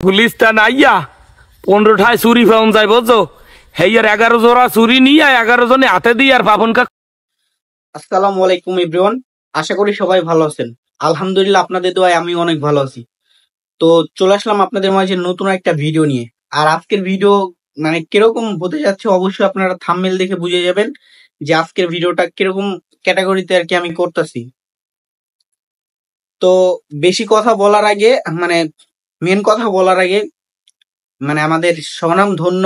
গুলিস্তান আইয়া 15টায় চুরি পাওয়া যায় বুঝছো। হেয়ার 11 জোড়া চুরি নিয়ে 11 জনে হাতে দিয়ে আর পাবন কা। আসসালামু আলাইকুম এভরিওয়ান, আশা করি সবাই ভালো আছেন। আলহামদুলিল্লাহ আপনাদের দোয়ায় আমি অনেক ভালো আছি। তো চলে আসলাম আপনাদের মাঝে নতুন একটা ভিডিও নিয়ে। আর আজকের ভিডিও মানে কিরকম হতে যাচ্ছে অবশ্যই আপনারা থাম্বনেল দেখে বুঝে যাবেন যে আজকের ভিডিওটা কিরকম ক্যাটাগরিতে আর কি আমি করতেছি। তো বেশি কথা বলার আগে মেন কথা বলার আগে আমাদের স্বনামধন্য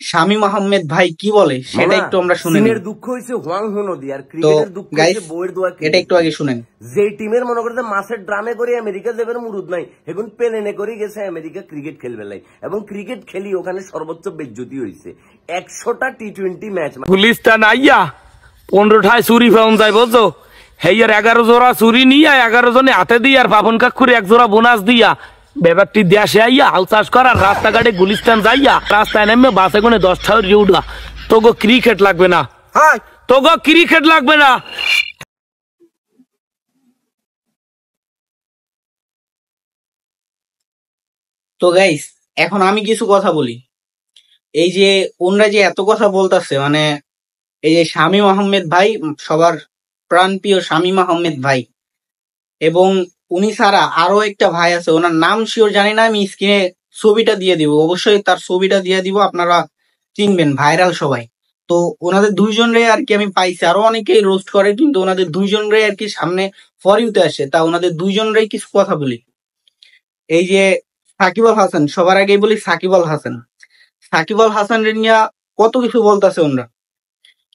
শামীম আহমেদ ভাই কি বলে সেটা একটু আমরা শুনে নিই। দুঃখ হইছে হোয়াং হোনদি আর তো ক্রিকেটের দুঃখ গাইস হইছে বইয়ের দোয়া এটা একটু আগে শুনেন। যে টিমের মনে করতে মাসের ড্রামে করে আমেরিকা যাবের মুরুদ নাই এখন প্লেনে করে গেছে আমেরিকা ক্রিকেট খেলবে লাই এবং ক্রিকেট খেলি ওখানে সর্বোচ্চ বেজ্জতি হইছে 100টা টি20 ম্যাচ। গুলিস্তান আইয়া 15টায় চুরি পাওয়া যায় বুঝছো। হেয়ার 11 জোড়া চুরি নিয়ে 11 জনে হাতে দিয়ে আর পাবন কাকুরে 1 জোড়া বোনাস দিয়া ব্যাপারটি দেশে আইয়া হাল চাষ করার রাস্তাঘাটে গুলিস্তান যাইয়া রাস্তায় নেমে বাসে কোনে 10টা উঠা। তোগো ক্রিকেট লাগবে না, তোগো ক্রিকেট লাগবে না। তো গাইস এখন আমি কিছু কথা বলি। এই যে ওনরা যে এত কথা বলতেছে এই যে শামীম আহমেদ ভাই, সবার প্রাণপ্রিয় শামীম আহমেদ ভাই, এবং উনি ছাড়া আরো একটা ভাই আছে, ওনার নাম শিওর জানি না, আমি স্ক্রিনে ছবিটা দিয়ে দিব, অবশ্যই তার ছবিটা দিয়ে দিব, আপনারা চিনবেন, ভাইরাল সবাই। তো ওনাদের দুইজনরে আর কি আমি পাইছি, আরো অনেকেই রোস্ট করে কিন্তু ওনাদের দুইজনরে আর কি সামনে ফর ইউতে আসে। তা ওনাদের দুইজনরেই কিছু কথা বলি। এই যে সাকিব আল হাসান, সবার আগেই বলি সাকিব আল হাসান, সাকিব আল হাসানের নিয়ে কত কিছু বলতেছে ওনরা,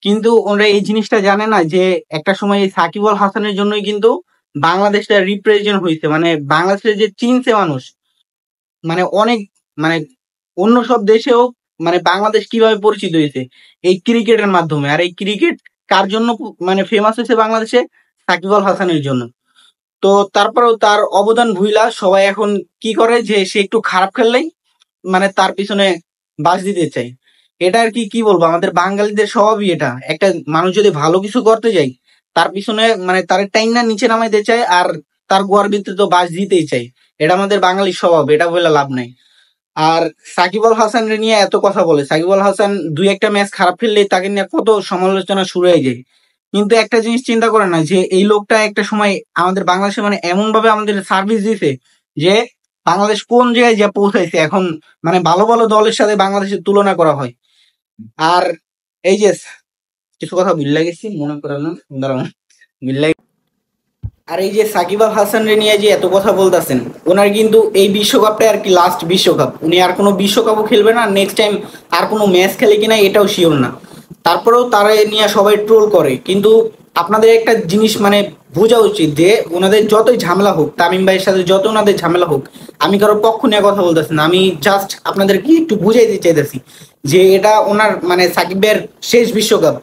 কিন্তু ওনরা এই জিনিসটা জানে না যে একটা সময় এই সাকিব আল হাসানের জন্যই কিন্তু বাংলাদেশটা রিপ্রেজেন্ট হয়েছে, বাংলাদেশের যে চিনছে মানুষ, অনেক অন্য সব দেশেও বাংলাদেশ কিভাবে পরিচিত হয়েছে এই ক্রিকেটের মাধ্যমে। আর এই ক্রিকেট কার জন্য ফেমাস হয়েছে বাংলাদেশে? সাকিব আল হাসানের জন্য। তো তারপরেও তার অবদান ভুইলা সবাই এখন কি করে যে সে একটু খারাপ খেললেই তার পিছনে বাস দিতে চাই। এটা আর কি বলবো, আমাদের বাঙালিদের স্বভাবই এটা। একটা মানুষ যদি ভালো কিছু করতে যায় তার পিছনে তার টাইনা নিচে নামাইতে চায় আর তার গোয়ার ভিতরে তো বাস দিতেই চাই। এটা আমাদের বাঙালির স্বভাব, এটা বলে লাভ নাই। আর সাকিব আল হাসান নিয়ে এত কথা বলে, সাকিব আল হাসান 2-1টা ম্যাচ খারাপ খেললে তাকে নিয়ে কত সমালোচনা শুরু হয়ে যায়। কিন্তু একটা জিনিস চিন্তা করে না যে এই লোকটা একটা সময় আমাদের বাংলাদেশে এমন ভাবে আমাদের সার্ভিস দিছে যে বাংলাদেশ কোন জায়গায় যা পৌঁছাইছে, এখন ভালো ভালো দলের সাথে বাংলাদেশের তুলনা করা হয়। আর এই যে কিছু কথা ভুলে গেছি, মনে করালাম, ভুলে। আর এই যে সাকিব আল হাসান নিয়ে যে এত কথা বলতেছেন, ওনার কিন্তু এই বিশ্বকাপটা আর কি লাস্ট বিশ্বকাপ, উনি আর কোনো বিশ্বকাপও খেলবে না, নেক্সট টাইম আর কোনো ম্যাচ খেলে কিনা এটাও শিওর না। তারপরেও তারা নিয়ে সবাই ট্রোল করে, কিন্তু আপনাদের একটা জিনিস বোঝা উচিত যে ওনাদের যতই ঝামেলা হোক, তামিম ভাইয়ের সাথে যত ওনাদের ঝামেলা হোক, আমি কারোর পক্ষ নিয়ে কথা বলতেছি না, আমি জাস্ট আপনাদেরকে একটু বুঝাইতে চাইতেছি যে এটা ওনার সাকিব ভাইয়ের শেষ বিশ্বকাপ।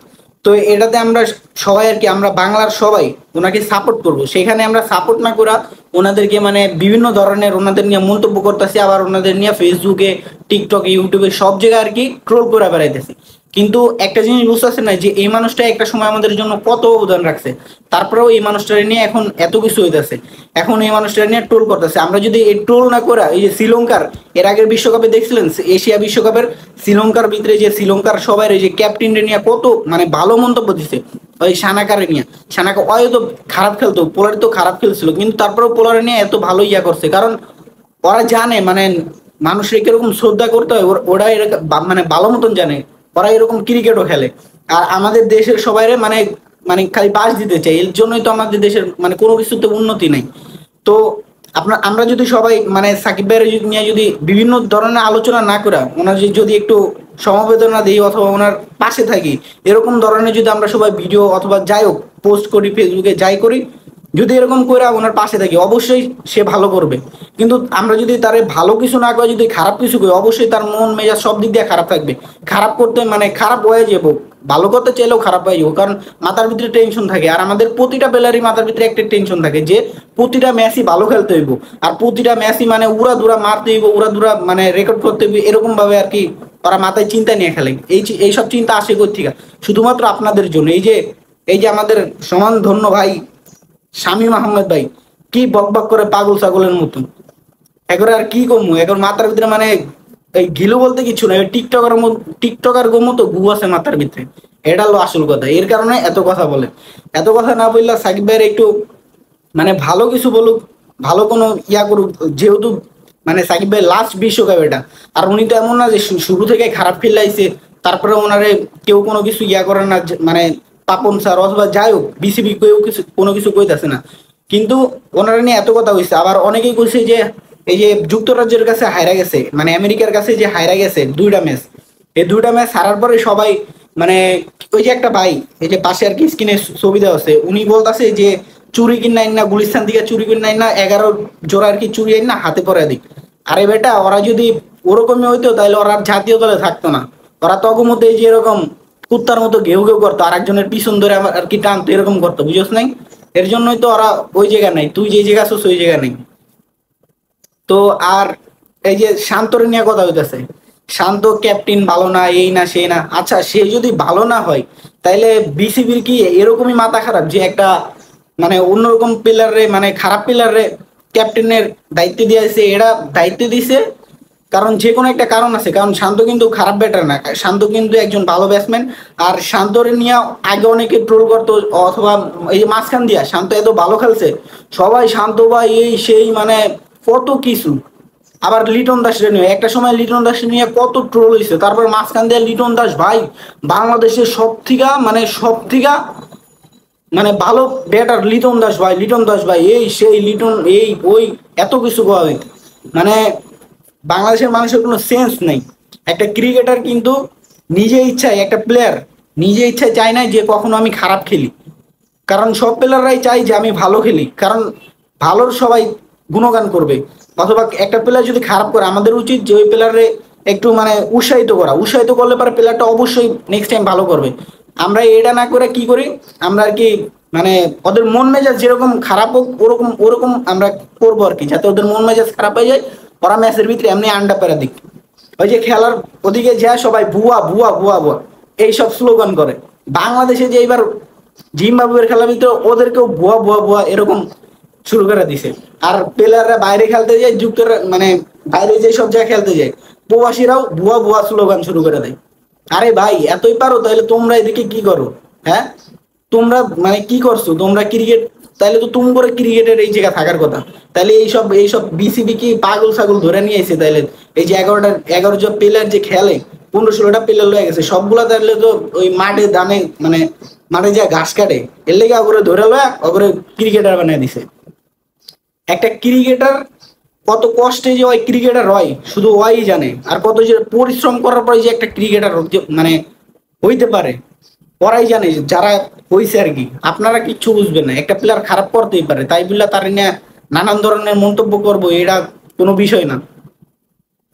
তো এটাতে আমরা সবাই আর কি, আমরা বাংলার সবাই ওনাকে সাপোর্ট করব, সেখানে আমরা সাপোর্ট না করা ওনাদেরকে বিভিন্ন ধরনের ওনাদের নিয়ে মন্তব্য করতেছি, আবার ওনাদের নিয়ে ফেসবুকে, টিকটকে, ইউটিউবে সব জায়গায় আর কি ট্রোল করে বেড়াইতেছি। কিন্তু একটা জিনিস বুঝতেছে না যে এই মানুষটা একটা সময় আমাদের জন্য কত অবদান রাখছে, তারপরেও এই মানুষটা নিয়ে এখন এত কিছু হইতেছে, এখন এই মানুষটা নিয়ে ট্রোল করতেছে। আমরা যদি এই ট্রোল না করা, এই যে শ্রীলঙ্কার এর আগের বিশ্বকাপে দেখছিলেন, এশিয়া বিশ্বকাপের শ্রীলঙ্কার ভিতরে যে শ্রীলঙ্কার সবাই এই যে ক্যাপ্টেন নিয়ে কত ভালো মন্তব্য দিছে, ওই সানাকারে নিয়ে, সানাকা হয়তো খারাপ খেলতো, পোলার তো খারাপ খেলছিল, কিন্তু তারপরেও পোলারে নিয়ে এত ভালো ইয়া করছে, কারণ ওরা জানে মানুষের কিরকম শ্রদ্ধা করতে হয়, ওরা এরকম ভালো মতন জানে, ওরা এরকম ক্রিকেটও খেলে। আর আমাদের দেশের সবাই খালি বাস দিতে চাই, এর জন্যই তো আমাদের দেশের কোনো কিছুতে উন্নতি নেই। তো আমরা যদি সবাই সাকিব ভাইয়ের নিয়ে যদি বিভিন্ন ধরনের আলোচনা না করা, ওনার যদি একটু সমবেদনা দিই অথবা ওনার পাশে থাকি, এরকম ধরনের যদি আমরা সবাই ভিডিও অথবা যাই হোক পোস্ট করি, ফেসবুকে যাই করি, যদি এরকম করে ওনার পাশে থাকি, অবশ্যই সে ভালো করবে। কিন্তু আমরা যদি তারে ভালো কিছু না করে যদি খারাপ কিছু করি, অবশ্যই তার মন মেজাজ সব দিক দিয়ে খারাপ থাকবে। খারাপ করতে খারাপ হয়ে যাবো, ভালো করতে চাইলেও খারাপ হয়ে যাবো, কারণ মাথার ভিতরে টেনশন থাকে। আর আমাদের প্রতিটা প্লেয়ারই মাথার ভিতরে একটা টেনশন থাকে যে প্রতিটা ম্যাচই ভালো খেলতে হইব, আর প্রতিটা ম্যাচই উড়া দুরা মারতে হইব, উড়া দুরা রেকর্ড করতে হইব, এরকম ভাবে আর কি ওরা মাথায় চিন্তা নিয়ে খেলে। এইসব চিন্তা আসে কোথেকে? শুধুমাত্র আপনাদের জন্য। এই যে আমাদের সমান ধন্য ভাই শামীম আহমেদ ভাই কি বকবক করে পাগল ছাগলের মতন, এখন আর কি কমু, এখন মাথার ভিতরে মানে এই ঘিলু বলতে কিছু না, টিকটকার মতো গু আছে মাথার ভিতরে। এটা হলো আসল কথা, এর কারণে এত কথা বলে। এত কথা না বললে সাকিব ভাইয়ের একটু মানে ভালো কিছু বলুক, ভালো কোনো ইয়া করুক, যেহেতু মানে সাকিব ভাই লাস্ট বিশ্বকাপ এটা। আর উনি তো এমন না যে শুরু থেকে খারাপ খেলাইছে তারপরে ওনারে কেউ কোনো কিছু ইয়া করে না, মানে পাপন স্যার অথবা যাই হোক বিসিবি কেউ কিছু কোনো কিছু কইতাছে না, কিন্তু ওনারা নিয়ে এত কথা হয়েছে। আবার অনেকেই কইছে যে এই যে যুক্তরাজ্যের কাছে হাইরা গেছে, মানে আমেরিকার কাছে যে হাইরা গেছে 2টা ম্যাচ, এই 2টা ম্যাচ হারার পরে সবাই মানে ওই যে একটা ভাই এই যে পাশে আর কি স্ক্রিনে ছবি দেওয়া আছে, উনি বলতেছে যে চুরি কিনাই না, গুলিস্তান থেকে চুরি কিনাই না, 11 জোড়া আর কি চুরি আইন না হাতে পরে দিক। আরে বেটা, ওরা যদি ওরকমই হইতো তাহলে ওরা আর জাতীয় দলে থাকতো না। ওরা তখন মতো এই যে এরকম কুত্তার মতো ঘেউ ঘেউ করতো, আর একজনের পিছন ধরে আর কি টানতো, এরকম করতো, বুঝছ নাই? এর জন্যই তো ওরা ওই জায়গা নাই, তুই যে জায়গা আছিস ওই জায়গা নেই। তো আর এই যে শান্তর নিয়ে কথা হইতেছে, শান্ত ক্যাপ্টেন ভালো না, এই না সেই না। আচ্ছা, সে যদি ভালো না হয় তাইলে বিসিবির কি এরকমই মাথা খারাপ যে একটা মানে অন্যরকম প্লেয়ারে, মানে খারাপ প্লেয়ারে ক্যাপ্টেনের দায়িত্ব দিয়েছে? এরা দায়িত্ব দিছে কারণ যে কোনো একটা কারণ আছে, কারণ শান্ত কিন্তু খারাপ ব্যাটার না, শান্ত কিন্তু একজন ভালো ব্যাটসম্যান। আর শান্তরে নিয়ে আগে অনেকে ট্রোল করতো, অথবা এই যে মাঝখান দিয়া শান্ত এত ভালো খেলছে, সবাই শান্ত ভাই এই সেই মানে কত কিছু। আবার লিটন দাসের নিয়ে একটা সময় লিটন দাসের নিয়ে কত ট্রোল হয়েছে, তারপর মাঝখান দিয়ে লিটন দাস ভাই বাংলাদেশের সব থেকে মানে ভালো ব্যাটার লিটন দাস ভাই, লিটন দাস ভাই এই সেই লিটন এই ওই এত কিছু কয়। মানে বাংলাদেশের মানুষের কোনো সেন্স নেই। একটা ক্রিকেটার কিন্তু নিজে ইচ্ছায়, একটা প্লেয়ার নিজে ইচ্ছায় চায় না যে কখনো আমি খারাপ খেলি, কারণ সব প্লেয়াররাই চাই যে আমি ভালো খেলি, কারণ ভালোর সবাই গুণগান করবে। অথবা একটা প্লেয়ার যদি খারাপ করে, আমাদের উচিত যে ওই প্লেয়ারে একটু মানে উৎসাহিত করা, উৎসাহিত করলে পরে প্লেয়ারটা অবশ্যই নেক্সট টাইম ভালো করবে। আমরা এটা না করে কি করি, আমরা আর কি মানে ওদের মন মেজাজ যেরকম খারাপ হোক ওরকম ওরকম আমরা করবো আর কি, যাতে ওদের মন মেজাজ খারাপ হয়ে যায়, ওরা ম্যাচের ভিতরে এমনি আন্ডা পেরা দিক। ওই যে খেলার ওদিকে যায় সবাই ভুয়া ভুয়া ভুয়া ভুয়া এইসব স্লোগান করে। বাংলাদেশে যে এইবার জিম্বাবুয়ের খেলার ভিতরে ওদেরকেও ভুয়া ভুয়া ভুয়া এরকম শুরু করে দিছে। আর প্লেয়াররা বাইরে খেলতে যায়, মানে বাইরে যে সব জায়গায় খেলতে যায়, প্রবাসীরাও ভুয়া ভুয়া স্লোগান শুরু করে দেয়। আরে ভাই, এতই পারো তাহলে তোমরা এদিকে কি করো? হ্যাঁ, তোমরা মানে কি করছো তোমরা ক্রিকেট? তাহলে তো তুমি করে ক্রিকেটের এই জায়গা থাকার কথা। তাহলে এইসব বিসিবি কি পাগল ছাগল ধরে নিয়ে এসে? তাইলে এই যে 11 জন প্লেয়ার যে খেলে, 15-16টা প্লেয়ার লয়ে গেছে সবগুলা, তাহলে তো ওই মাঠে দানে মানে মাঠে যা ঘাস কাটে এর লেগে ওগুলো ধরে লয়া ওগুলো ক্রিকেটার বানিয়ে দিছে। একটা ক্রিকেটার কত কষ্টে যে ওই ক্রিকেটার হয় শুধু ওই জানে, আর কত যে পরিশ্রম করার পরে যে একটা ক্রিকেটার মানে হইতে পারে ওরাই জানে, যারা হইছে আর কি। আপনারা কিচ্ছু বুঝবেন না, একটা প্লেয়ার খারাপ করতেই পারে, তাই বললে তার নিয়ে নানান ধরনের মন্তব্য করবো এটা কোনো বিষয় না।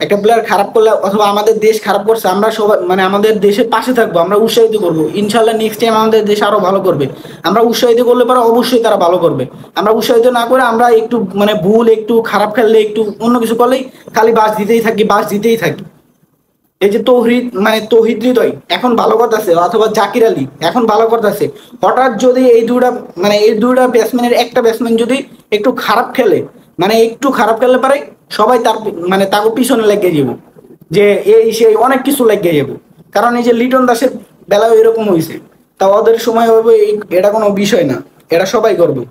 একটা প্লেয়ার খারাপ করলে অথবা আমাদের দেশ খারাপ করছে, আমরা সবাই মানে আমাদের দেশের পাশে থাকবো, আমরা উৎসাহিত করবো, ইনশাল্লাহ নেক্সট টাইম আমাদের দেশ আরো ভালো করবে। আমরা উৎসাহিত করলে পরে অবশ্যই তারা ভালো করবে। আমরা উৎসাহিত না করে আমরা একটু মানে ভুল একটু খারাপ খেললে একটু অন্য কিছু করলেই খালি বাস দিতেই থাকি। এই যে তৌহিদ হৃদয় এখন ভালো করতেছে, অথবা জাকির আলী এখন ভালো করতেছে, হঠাৎ যদি এই দুইটা ব্যাটসম্যানের একটা ব্যাটসম্যান যদি একটু খারাপ খেলে, মানে একটু খারাপ খেললে পারে সবাই তার মানে তাকে পিছনে লেগে যাব, যে এই সেই অনেক কিছু লেগে যাব। কারণ এই যে লিটন দাসের বেলায় এরকম হয়েছে, তা ওদের সময় হবে এটা কোনো বিষয় না, এটা সবাই করবে।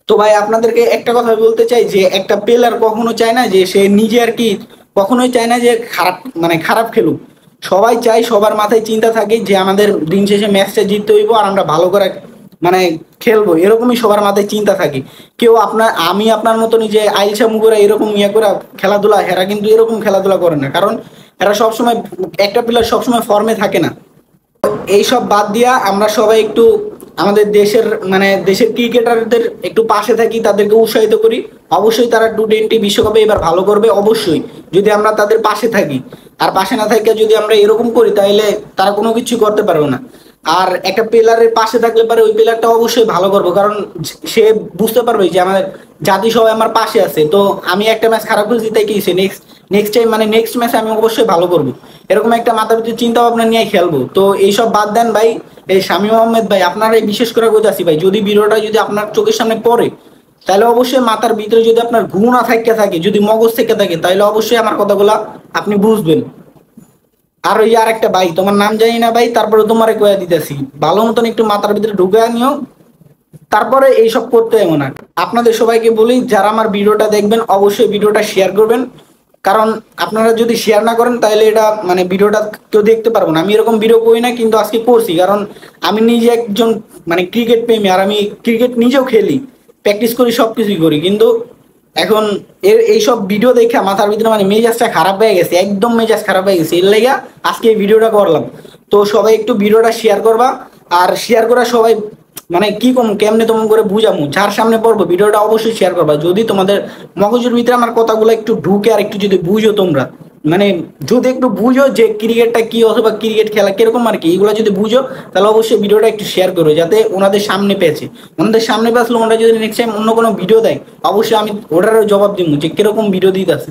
তো ভাই আপনাদেরকে একটা কথা বলতে চাই যে একটা প্লেয়ার কখনো চায় না যে সে নিজে আর কি, কখনোই চায় না যে খারাপ খেলুক। সবাই চায়, সবার মাথায় চিন্তা থাকে যে আমাদের দিন শেষে ম্যাচটা জিততে হইব আর আমরা ভালো করে মানে খেলবো, এরকমই সবার মাথায় চিন্তা থাকে। কেউ আমি আপনার মতনই যে আইলসা মুগরা এরকম করে খেলাধুলা, হেরা কিন্তু এরকম খেলাধুলা করে না, কারণ এরা সবসময় একটা প্লেয়ার সবসময় ফর্মে থাকে না। এইসব বাদ দিয়া আমরা সবাই একটু আমাদের দেশের ক্রিকেটারদের একটু পাশে থাকি, তাদেরকে উৎসাহিত করি। অবশ্যই তারা T20 বিশ্বকাপে এবার ভালো করবে, অবশ্যই, যদি আমরা তাদের পাশে থাকি। আর পাশে না থাকি যদি আমরা এরকম করি তাহলে তারা কোনো কিছু করতে পারবে না। আর একটা প্লেয়ারের পাশে থাকলে পারে ওই প্লেয়ারটা অবশ্যই ভালো করবো, কারণ সে বুঝতে পারবে যে আমার জাতি সবাই আমার পাশে আছে। তো আমি একটা ম্যাচ খারাপ করেছি তাই কি নেক্সট টাইম মানে নেক্সট ম্যাচে আমি অবশ্যই ভালো করবো, এরকম একটা মাথার ভিতরে চিন্তা ভাবনা নিয়ে খেলবো। তো এইসব বাদ দেন ভাই। এই শামীম আহমেদ ভাই, আপনার এই বিশেষ করে কইতাছি ভাই, যদি ভিডিওটা যদি আপনার চোখের সামনে পড়ে তাহলে অবশ্যই মাথার ভিতরে যদি আপনার ঘু না থাকে যদি মগজ থেকে থাকে তাহলে অবশ্যই আমার কথাগুলা আপনি বুঝবেন। আর ওই আর একটা ভাই, তোমার নাম জানি না ভাই, তারপরে তোমারে কয়া দিতেছি, ভালো মতন একটু মাথার ভিতরে ঢুকে নিও, তারপরে এইসব করতে হবে না। আপনাদের সবাইকে বলি, যারা আমার ভিডিওটা দেখবেন অবশ্যই ভিডিওটা শেয়ার করবেন, কারণ আপনারা যদি শেয়ার না করেন তাহলে এটা মানে ভিডিওটা কেউ দেখতে পারবো না। আমি এরকম ভিডিও করি না, কিন্তু আজকে করছি, কারণ আমি নিজে একজন মানে ক্রিকেট প্রেমী, আর আমি ক্রিকেট নিজেও খেলি, প্র্যাকটিস করি, সব কিছুই করি, কিন্তু এখন এইসব ভিডিও দেখে মাথার ভিতরে মানে মেজাজটা খারাপ হয়ে গেছে, একদম মেজাজ খারাপ হয়ে গেছে, এর লেগা আজকে এই ভিডিওটা করলাম। তো সবাই একটু ভিডিওটা শেয়ার করবা, আর শেয়ার করা সবাই মানে কি কম কেমনে তোমার করে বুঝামু, যার সামনে পড়বো ভিডিওটা অবশ্যই শেয়ার করবা, যদি তোমাদের মগজের ভিতরে আমার কথাগুলো একটু ঢুকে আর একটু যদি বুঝো তোমরা, মানে যদি একটু বুঝো যে ক্রিকেটটা কি অথবা ক্রিকেট খেলা কিরকম আর কি, এগুলো যদি বুঝো তাহলে অবশ্যই ভিডিওটা একটু শেয়ার করো, যাতে ওনাদের সামনে পেয়েছে, ওনাদের সামনে পেয়েছিল, ওনারা যদি নেক্সট টাইম অন্য কোনো ভিডিও দেয় অবশ্যই আমি ওটারও জবাব দিব যে কিরকম ভিডিও দিতেছে।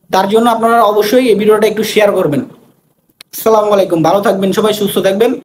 তার জন্য আপনারা অবশ্যই এই ভিডিওটা একটু শেয়ার করবেন। আসসালামু আলাইকুম, ভালো থাকবেন সবাই, সুস্থ থাকবেন।